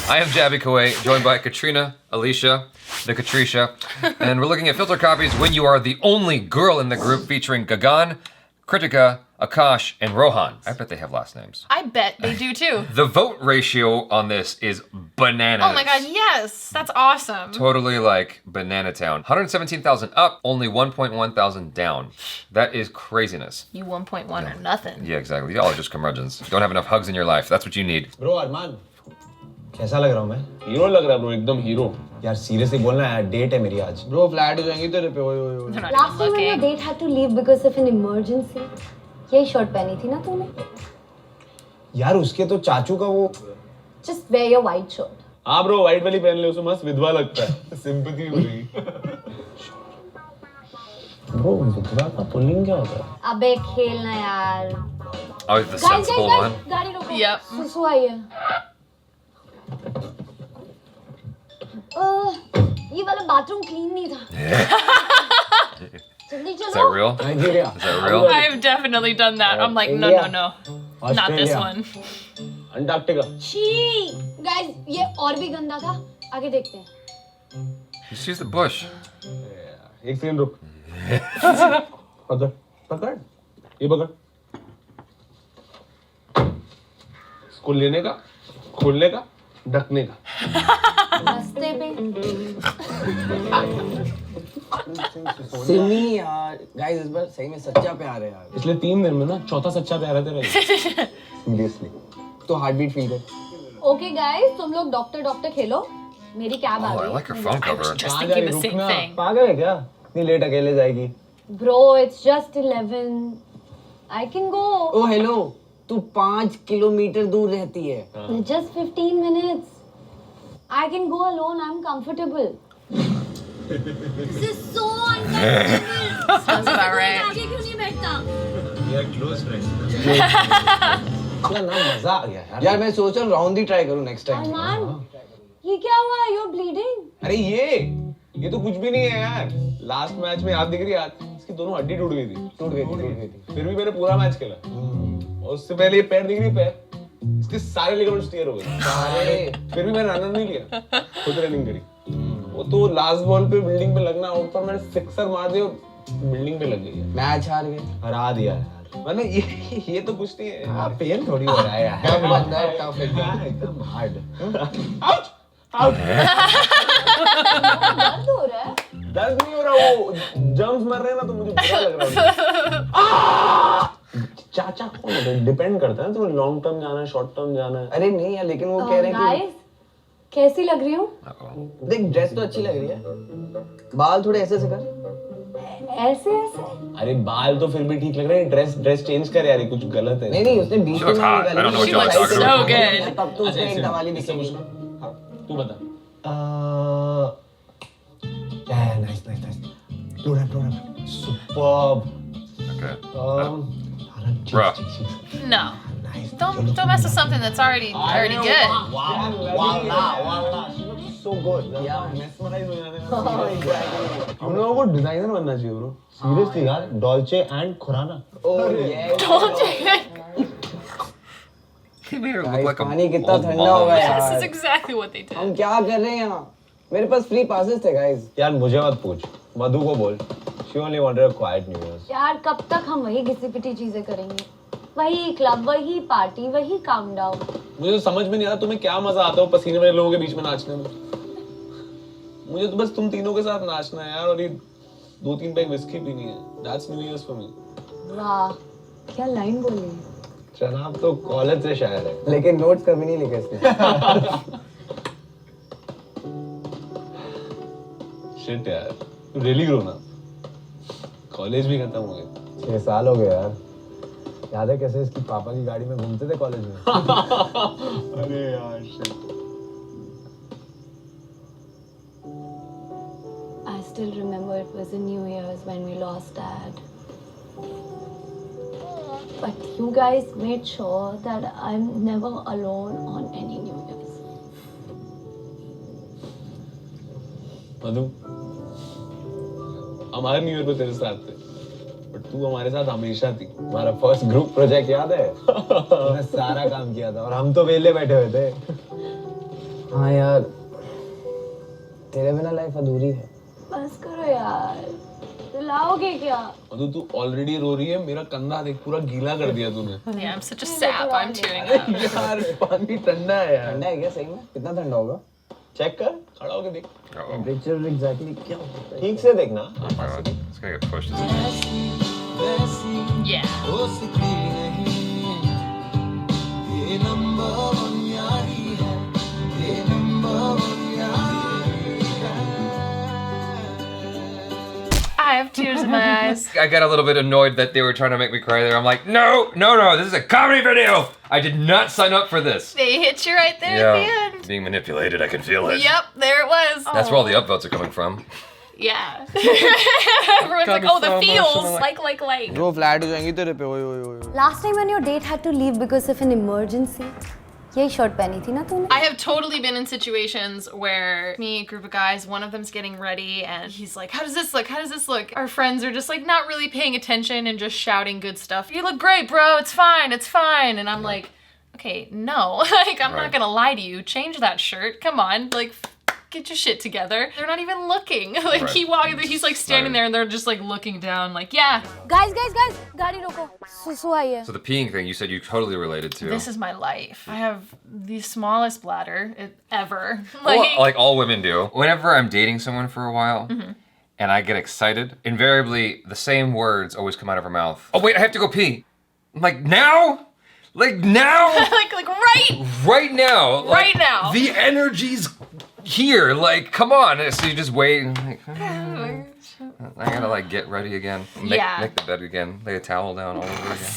I am Jaby KOAY, joined by KATRINA, ALYSHA, the Katrisha, and we're looking at filter copies when you are the only girl in the group, featuring Gagan, Kritika, Akash, and Rohan. I bet they have last names. I bet they do too. The vote ratio on this is bananas. Oh my god, yes! That's awesome. Totally like Banana Town. 117,000 up, only 1.1 thousand down. That is craziness. You 1.1 or nothing. Yeah, exactly. Y'all are just curmudgeons. Don't have enough hugs in your life. That's what you need. Bro, Arman, कैसा लग रहा हूँ मैं? Hero लग रहा है bro, एकदम hero. यार सीरियसली बोलना यार, डेट है मेरी आज. ब्रो फ्लैट हो जाएंगी तेरे पे. ओए ओए. Last time when your date had to leave because of an emergency, यही शर्ट पहनी थी ना तूने? यार उसके तो चाचू का वो. Just wear your white shirt. हाँ ब्रो, व्हाइट वाली पहन ले, उसमें मस्त विधवा लगता है. सिंपैथी हो रही. ब्रो विधवा का पुलिंग क्या होता है? अबे खेलना यार. Oh, the sensible one. गाड़ी रोको. Yep. सुसु आई है. ये वाला बाथरूम क्लीन नहीं था. जल्दी चलो. Is that real? Nigeria. Is that real? I've definitely done that. I'm like, no, no, no. Not this one. Antarctica. छी. Guys, ये और भी गंदा था. आगे देखते हैं. Just use the bush. एक सेकंड रुक. पकड़ पकड़. ये पकड़. इसको लेने का, खोलने का, ढकने का. रास्ते पे. सिमी यार, गाइस इस बार सही में सच्चा प्यार है यार. पिछले 3 दिन में ना चौथा सच्चा प्यार है तेरा. सीरियसली. तो हार्ट बीट फील कर. Okay guys, तुम लोग डॉक्टर खेलो. मेरी कैब आ Oh, I गई. like her phone cover. Just thinking the same thing. पागल है क्या? इतनी लेट अकेले जाएगी. Bro, it's just 11. I can go. Oh hello, तू 5 किलोमीटर दूर रहती है. Just 15 minutes. I can go alone. I'm comfortable. This is so uncomfortable. Sounds about right. आगे क्यों नहीं बैठता? We are close friends. ना मजा आ गया यार. यार मैं सोच रहा हूँ राउंड ही ट्राई करूँ नेक्स्ट टाइम. अरमान, ये क्या हुआ? You're bleeding. अरे ये तो कुछ भी नहीं है यार. लास्ट मैच में याद दिख रही है, इसकी दोनों हड्डी टूट गई थी. फिर भी मैंने पूरा मैच खेला. और उससे पहले ये पैर दिख रही, पैर इसके सारे लिगामेंट्स टीयर हो गए. फिर भी मैंने रन नहीं लिया, खुद रनिंग करी. वो तो लास्ट बॉल पे बिल्डिंग पे लगना आउट पर मैंने सिक्सर मार दिया और बिल्डिंग पे लग गई. मैच हार गए. हरा दिया यार. मैंने ये तो कुछ नहीं है. हाँ, पेन थोड़ी हो रहा है यार. टफ बंदा है, टफ एकदम. एकदम हार्ड. Out out. दर्द हो रहा है? दर्द नहीं हो रहा, वो जर्म्स मर रहे हैं ना, तो मुझे बुरा लग रहा है. चाचा कौन है? डिपेंड करता है तुम्हें लॉन्ग टर्म जाना है, शॉर्ट टर्म जाना है. अरे नहीं यार, लेकिन वो कह रहे हैं Guys, कैसी लग रही हूँ? कि देख ड्रेस तो अच्छी लग रही है. बाल थोड़े ऐसे से कर. ऐसे ऐसे? अरे बाल तो फिर भी ठीक लग रहे हैं. ड्रेस चेंज कर यार, ये कुछ गलत है. नहीं उसने बीच में hot. I don't know what y'all talking So good. तब तो उसने एक दवाली दिखाई. तू बता. Yeah, nice. Program. Superb. Okay. Bruh. No. Nice. Don't mess with something that's already good. Wow. She looks so good. Yeah. Mesmerize हो जाने का. हम लोगों को डिजाइनर बनना चाहिए ब्रो. Seriously यार, Dolce and Gabbana. Oh yeah. He made her look like a पानी कितना old ठंडा mom. होगा This यार. is exactly what they did. हम क्या कर रहे हैं यहाँ? मेरे पास फ्री पासेस थे गाइस. यार मुझे मत पूछ. मधु को बोल. She only wanted a quiet New Year's. यार कब तक हम वही घिसी-पिटी चीजें करेंगे? वही क्लब, वही पार्टी, वही काउंटडाउन. मुझे तो समझ में नहीं आता तुम्हें क्या मजा आता है पसीने वाले लोगों के बीच में नाचने में. मुझे तो बस तुम तीनों के साथ नाचना है यार, और ये 2-3 पैक विस्की पीनी है. That's New Year's for me. वाह, क्या लाइन बोली. जनाब तो कॉलेज से शायर है. लेकिन नोट्स कभी नहीं लिखे इसने. Shit यार, you really grown up. College भी खत्म हो गया. 6 साल हो गए यार. याद है कैसे इसकी पापा की गाड़ी में घूमते थे कॉलेज में? अरे यार shit. I still remember it was a New Year's when we lost Dad. But you guys made sure that I'm never alone on any New Year's. मधु, हमारे न्यू ईयर पे तेरे साथ थे, बट तू हमारे साथ हमेशा थी. हमारा फर्स्ट ग्रुप प्रोजेक्ट याद है? तूने सारा काम किया था और हम तो वेले बैठे हुए थे. हाँ यार, तेरे बिना लाइफ अधूरी है। बस करो यार, लाओगे क्या? मधु तू ऑलरेडी रो रही है, मेरा कंधा देख पूरा गीला कर दिया तूने। Yeah, I'm such a sap. I'm tearing up. यार पानी ठंडा है यार। ठंडा है क्या सही में? कितना ठंडा होगा? चेक कर, खड़ा होके देख। टेम्परेचर एग्जैक्टली क्या होता है? ठीक से देखना। It's gonna get pushed. Yeah. I have tears in my eyes. I got a little bit annoyed that they were trying to make me cry there. I'm like, no, this is a comedy video. I did not sign up for this. They hit you right there at the end. Being manipulated, I can feel it. Yep, there it was. That's where all the upvotes are coming from. Yeah. Everyone's like, oh, the feels. Like. Bro, flat हो जाएंगी तेरे पे, ओए. Last time when your date had to leave because of an emergency, यही shirt पहनी थी ना तूने? I have totally been in situations where me, a group of guys, one of them's getting ready and he's like, how does this look? How does this look? Our friends are just like not really paying attention and just shouting good stuff. You look great, bro. It's fine. It's fine. And I'm like, okay, no. Like, I'm not gonna lie to you. Change that shirt. Come on. Like, get your shit together. They're not even looking. Like, he's like standing there and they're just like looking down like, yeah. Guys, गाड़ी रोको. सुसु आई है. So the peeing thing you said you totally related to. This is my life. I have the smallest bladder ever. Like all women do. Whenever I'm dating someone for a while and I get excited, invariably the same words always come out of her mouth. Oh wait, I have to go pee. I'm like, now? Like now? like right? Right now. Right now. The energy's here. Like, come on. So you just wait and like, I gotta like get ready again. Make the bed again. Lay a towel down all over again.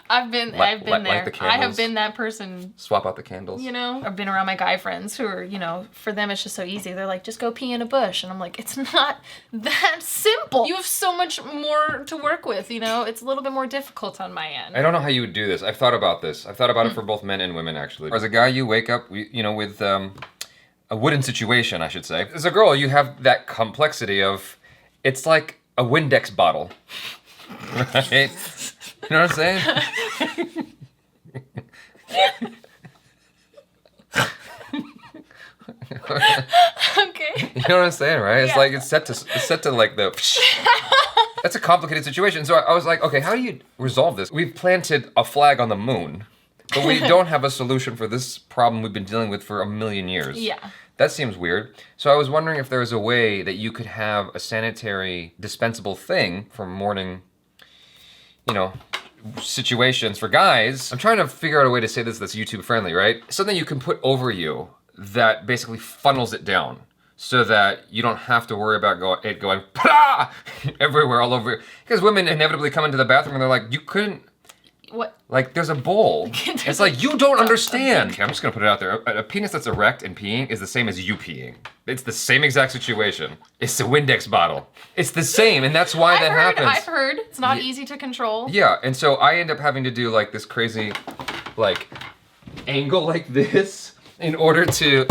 I've been there. Light the I have candles. been that person. Swap out the candles. You know, I've been around my guy friends who are, you know, for them it's just so easy. They're like, just go pee in a bush. And I'm like, it's not that simple. You have so much more to work with, you know? It's a little bit more difficult on my end. I don't know how you would do this. I've thought about this. I've thought about it for both men and women, actually. As a guy, you wake up, you know, with a wooden situation, I should say. As a girl, you have that complexity of, it's like a Windex bottle, right? You know what I'm saying? Okay. You know what I'm saying, right? It's like it's set to like the. That's a complicated situation. So I was like, okay, how do you resolve this? We've planted a flag on the moon, but we don't have a solution for this problem we've been dealing with for a million years. Yeah. That seems weird. So I was wondering if there was a way that you could have a sanitary dispensable thing for morning, you know, situations for guys. I'm trying to figure out a way to say this that's YouTube friendly, right? Something you can put over you that basically funnels it down so that you don't have to worry about it going everywhere all over. Because women inevitably come into the bathroom and they're like, you couldn't. What? Like, there's a bowl. It's like, you don't understand. Okay, I'm just gonna put it out there. A penis that's erect and peeing is the same as you peeing. It's the same exact situation. It's the Windex bottle. It's the same, and that's why that happens. I've heard. It's not easy to control. Yeah, and so I end up having to do like this crazy, like, angle like this in order to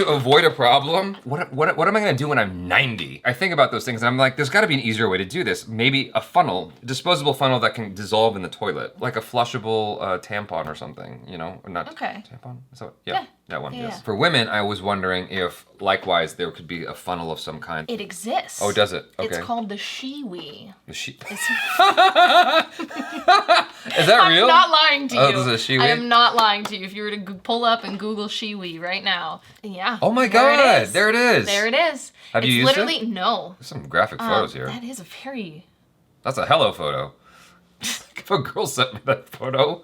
avoid a problem. What am I gonna do when I'm 90? I think about those things and I'm like, there's gotta be an easier way to do this. Maybe a funnel, disposable funnel that can dissolve in the toilet. Like a flushable tampon or something, you know? Or not tampon? Is that what? Yeah. That one, yes. For women, I was wondering if, likewise, there could be a funnel of some kind. It exists. Oh, does it? Okay. It's called the Shiwi. The Is that real? I'm not lying to you. Oh, this is a Shiwi? I am not lying to you. If you were to pull up and Google Shiwi right now, yeah. Oh my God, there it is. There it is. Have you used it? No. There's some graphic photos here. That is a very... That's a hello photo. If a girl sent me that photo,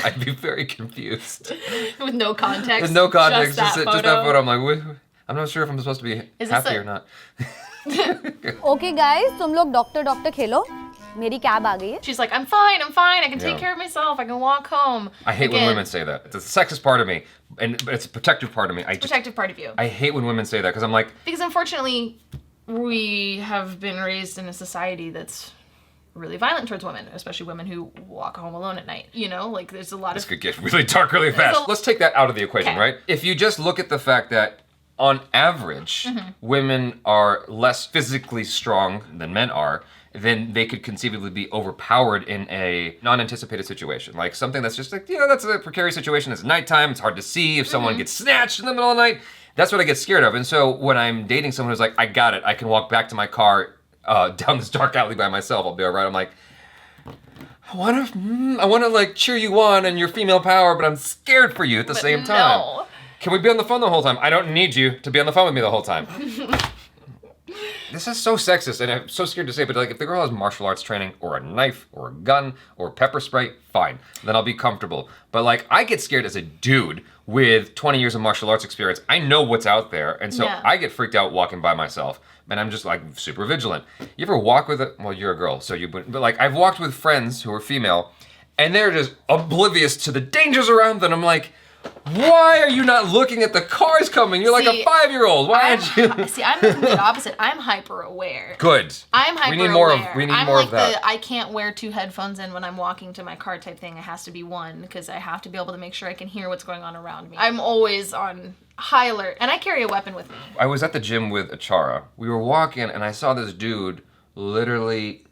I'd be very confused. With no context. With no context, just that that photo. I'm like, I'm not sure if I'm supposed to be happy or not. Okay guys, तुम लोग doctor खेलो. मेरी cab आ गई है. She's like, I'm fine. I can take care of myself. I can walk home. I hate when women say that. It's a sexist part of me, but it's a protective part of me. Protective part of you. I hate when women say that because I'm like... Because unfortunately, we have been raised in a society that's really violent towards women, especially women who walk home alone at night. You know, like there's a lot of... This could get really dark really fast. Let's take that out of the equation, right? If you just look at the fact that on average, women are less physically strong than men are, then they could conceivably be overpowered in a non-anticipated situation. Like something that's just like, that's a precarious situation. It's nighttime, it's hard to see. If someone gets snatched in the middle of the night, that's what I get scared of. And so when I'm dating someone who's like, I got it, I can walk back to my car down this dark alley by myself, I'll be all right. I'm like, I wanna like cheer you on and your female power, but I'm scared for you at the same time. No. Can we be on the phone the whole time? I don't need you to be on the phone with me the whole time. This is so sexist, and I'm so scared to say, but like if the girl has martial arts training or a knife or a gun or pepper spray, fine, then I'll be comfortable. But like I get scared as a dude with 20 years of martial arts experience. I know what's out there, and so I get freaked out walking by myself, and I'm just like super vigilant. You ever walk with well, you're a girl, so you, but like I've walked with friends who are female, and they're just oblivious to the dangers around them. I'm like, why are you not looking at the cars coming? You're like a 5-year-old. Why aren't you? See, I'm the complete opposite. I'm hyper aware. Good. I'm hyper We need more aware. of. We need I'm more like of that. I can't wear 2 headphones in when I'm walking to my car type thing. It has to be one because I have to be able to make sure I can hear what's going on around me. I'm always on high alert, and I carry a weapon with me. I was at the gym with Achara. We were walking, and I saw this dude literally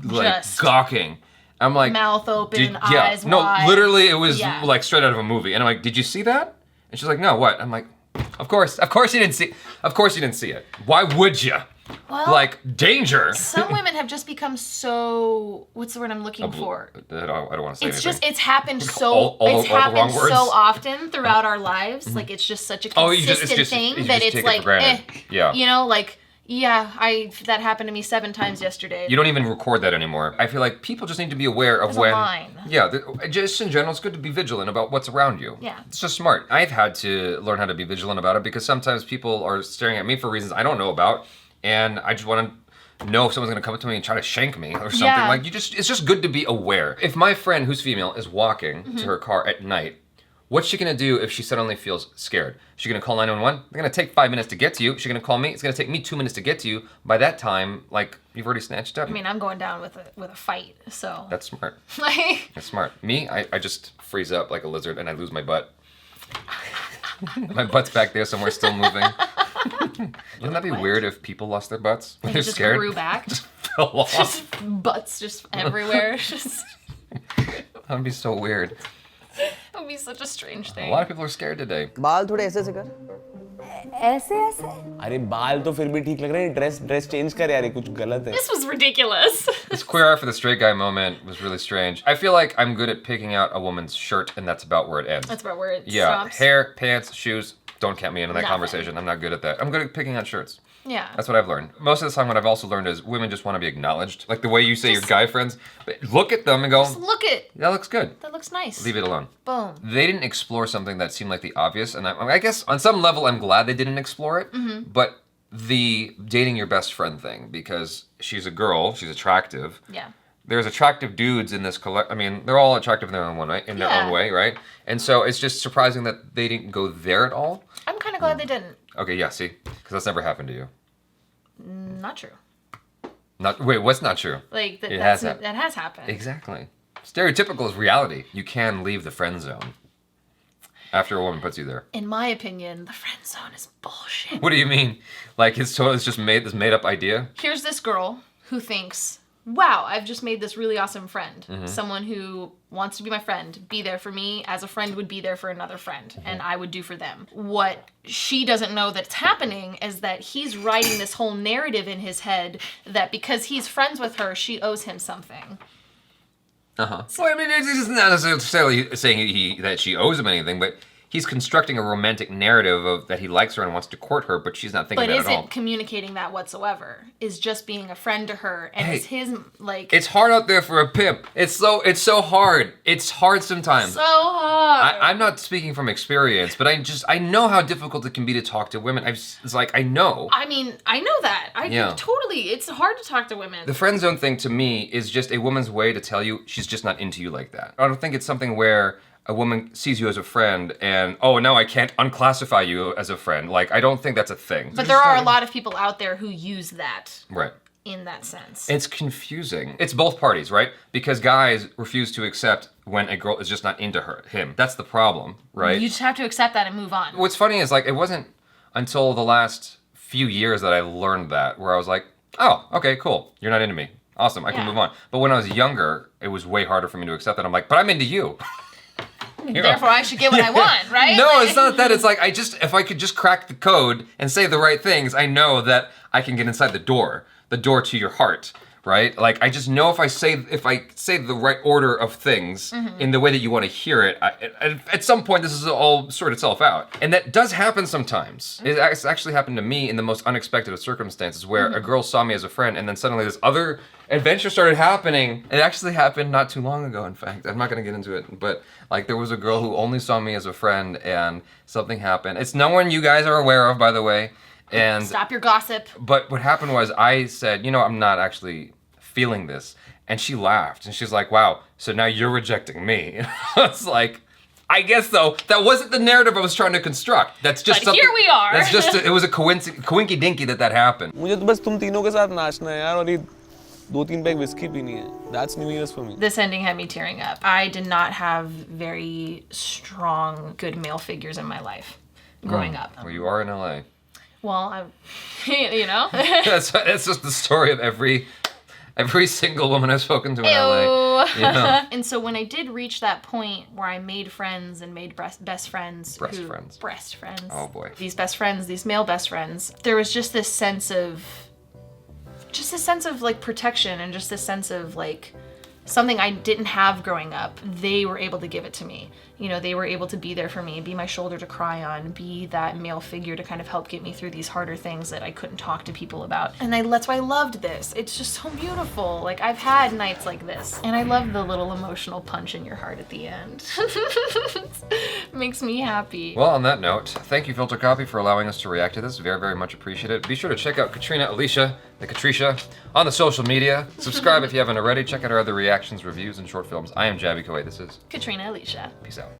like Just gawking. I'm like, mouth open, eyes no, wide. literally, it was Yeah. like straight out of a movie. And I'm like, did you see that? And she's like, no, what? I'm like, of course you didn't see. Of course you didn't see it. Why would you? Well, Like danger. some women have just become so. What's the word I'm looking for? I don't want to say It's anything. just it's happened so all the wrong words. so often throughout our lives. Like it's just such a Oh, consistent you thing just that take it's it like, for granted. Yeah. you know, like that happened to me 7 times yesterday. You don't even record that anymore. I feel like people just need to be aware of There's a when. line. Yeah, just in general, it's good to be vigilant about what's around you. Yeah. It's just smart. I've had to learn how to be vigilant about it because sometimes people are staring at me for reasons I don't know about, and I just want to know if someone's gonna come up to me and try to shank me or something. Yeah. Like it's just good to be aware. If my friend who's female is walking to her car at night, what's she gonna do if she suddenly feels scared? Is she gonna call 911? They're gonna take 5 minutes to get to you. Is she gonna call me? It's gonna take me 2 minutes to get to you. By that time, like, you've already snatched up. I mean, I'm going down with a fight, so That's smart. like That's smart. Me, I just freeze up like a lizard and I lose my butt. My butt's back there somewhere still moving. Wouldn't that be weird if people lost their butts when it they're just scared? grew back. Just fell off. Just butts just everywhere. Just That would be so weird. it would be such a strange A thing. lot of people are scared today. बाल थोड़े ऐसे से कर ऐसे ऐसे अरे बाल तो फिर भी ठीक लग रहे हैं ड्रेस चेंज कर यार ये कुछ गलत है This was ridiculous. This queer eye for the straight guy moment was really strange. I feel like I'm good at picking out a woman's shirt, and that's about where it ends. That's about where it Yeah, stops. hair, pants, shoes. Don't count me into that Nothing. conversation. I'm not good at that. I'm good at picking out shirts. Yeah. That's what I've learned. Most of the time, what I've also learned is women just want to be acknowledged. Like the way you say your guy friends, look at them and go, Just look at that looks good. that looks nice. Leave it alone. Boom. They didn't explore something that seemed like the obvious, and I guess on some level I'm glad they didn't explore it. But the dating your best friend thing, because she's a girl, she's attractive. Yeah. There's attractive dudes in this I mean, they're all attractive in their own way, Yeah. right? And so it's just surprising that they didn't go there at all. I'm kind of glad they didn't. Okay, yeah, see, because that's never happened to you. Not true. Wait, what's not true? Like It has happened. that has happened. Exactly. Stereotypical is reality. You can leave the friend zone after a woman puts you there. In my opinion, the friend zone is bullshit. What do you mean? Like it's just this made up idea? Here's this girl who thinks, wow, I've just made this really awesome friend. Someone who wants to be my friend, be there for me as a friend would be there for another friend, and I would do for them. What she doesn't know that's happening is that he's writing this whole narrative in his head that because he's friends with her, she owes him something. Well, I mean, it's not necessarily saying that she owes him anything, but he's constructing a romantic narrative of that he likes her and wants to court her, but she's not thinking But that at all. isn't communicating that whatsoever. Is just being a friend to her, and is his like It's hard out there for a pimp. It's so hard. It's hard sometimes. so hard. I'm not speaking from experience, but I know how difficult it can be to talk to women. It's like I know. I mean, I know that. Yeah. Totally. It's hard to talk to women. The friend zone thing to me is just a woman's way to tell you she's just not into you like that. I don't think it's something where a woman sees you as a friend and, oh, now I can't unclassify you as a friend. Like, I don't think that's a thing. But there are a lot of people out there who use that Right. in that sense. It's confusing. It's both parties, right? Because guys refuse to accept when a girl is just not into him. That's the problem, right? You just have to accept that and move on. What's funny is, like, it wasn't until the last few years that I learned that, where I was like, oh, okay, cool. You're not into me. Awesome, I can move on. But when I was younger, it was way harder for me to accept that. I'm like, but I'm into you. Therefore, I should get what I want, right? No, it's not that. It's like, if I could just crack the code and say the right things, I know that I can get inside the door to your heart, right? Like, I just know if I say the right order of things in the way that you want to hear it, at some point this is all sort itself out. And that does happen sometimes. It's actually happened to me in the most unexpected of circumstances, where a girl saw me as a friend and then suddenly this other adventure started happening. It actually happened not too long ago, in fact. I'm not gonna get into it, but like there was a girl who only saw me as a friend and something happened. It's no one you guys are aware of, by the way. And stop your gossip. But what happened was I said, I'm not actually feeling this. And she laughed and she's like, wow, so now you're rejecting me. It's like, I guess though, that wasn't the narrative I was trying to construct. That's just but here we are. That's just, it was a coinky dinky that happened. मुझे तो बस तुम तीनों के साथ नाचना है यार और ये 2-3 पैक whiskey पीनी है. That's New Year's for me. This ending had me tearing up. I did not have very strong, good male figures in my life growing up. Well, you are in LA. Well, That's just the story of every single woman I've spoken to in LA. And so when I did reach that point where I made friends and made best friends. Breast friends. Oh boy. These best friends, these male best friends, there was just this sense of like protection and just this sense of like something I didn't have growing up. They were able to give it to me. They were able to be there for me, be my shoulder to cry on, be that male figure to kind of help get me through these harder things that I couldn't talk to people about. And that's why I loved this. It's just so beautiful. Like, I've had nights like this. And I love the little emotional punch in your heart at the end. Makes me happy. Well, on that note, thank you, FilterCopy, for allowing us to react to this. Very, very much appreciated. Be sure to check out KATRINA, ALYSHA, the Katrisha on the social media. Subscribe if you haven't already. Check out our other reactions, reviews, and short films. I am Jaby KOAY. This is KATRINA, ALYSHA. Peace out.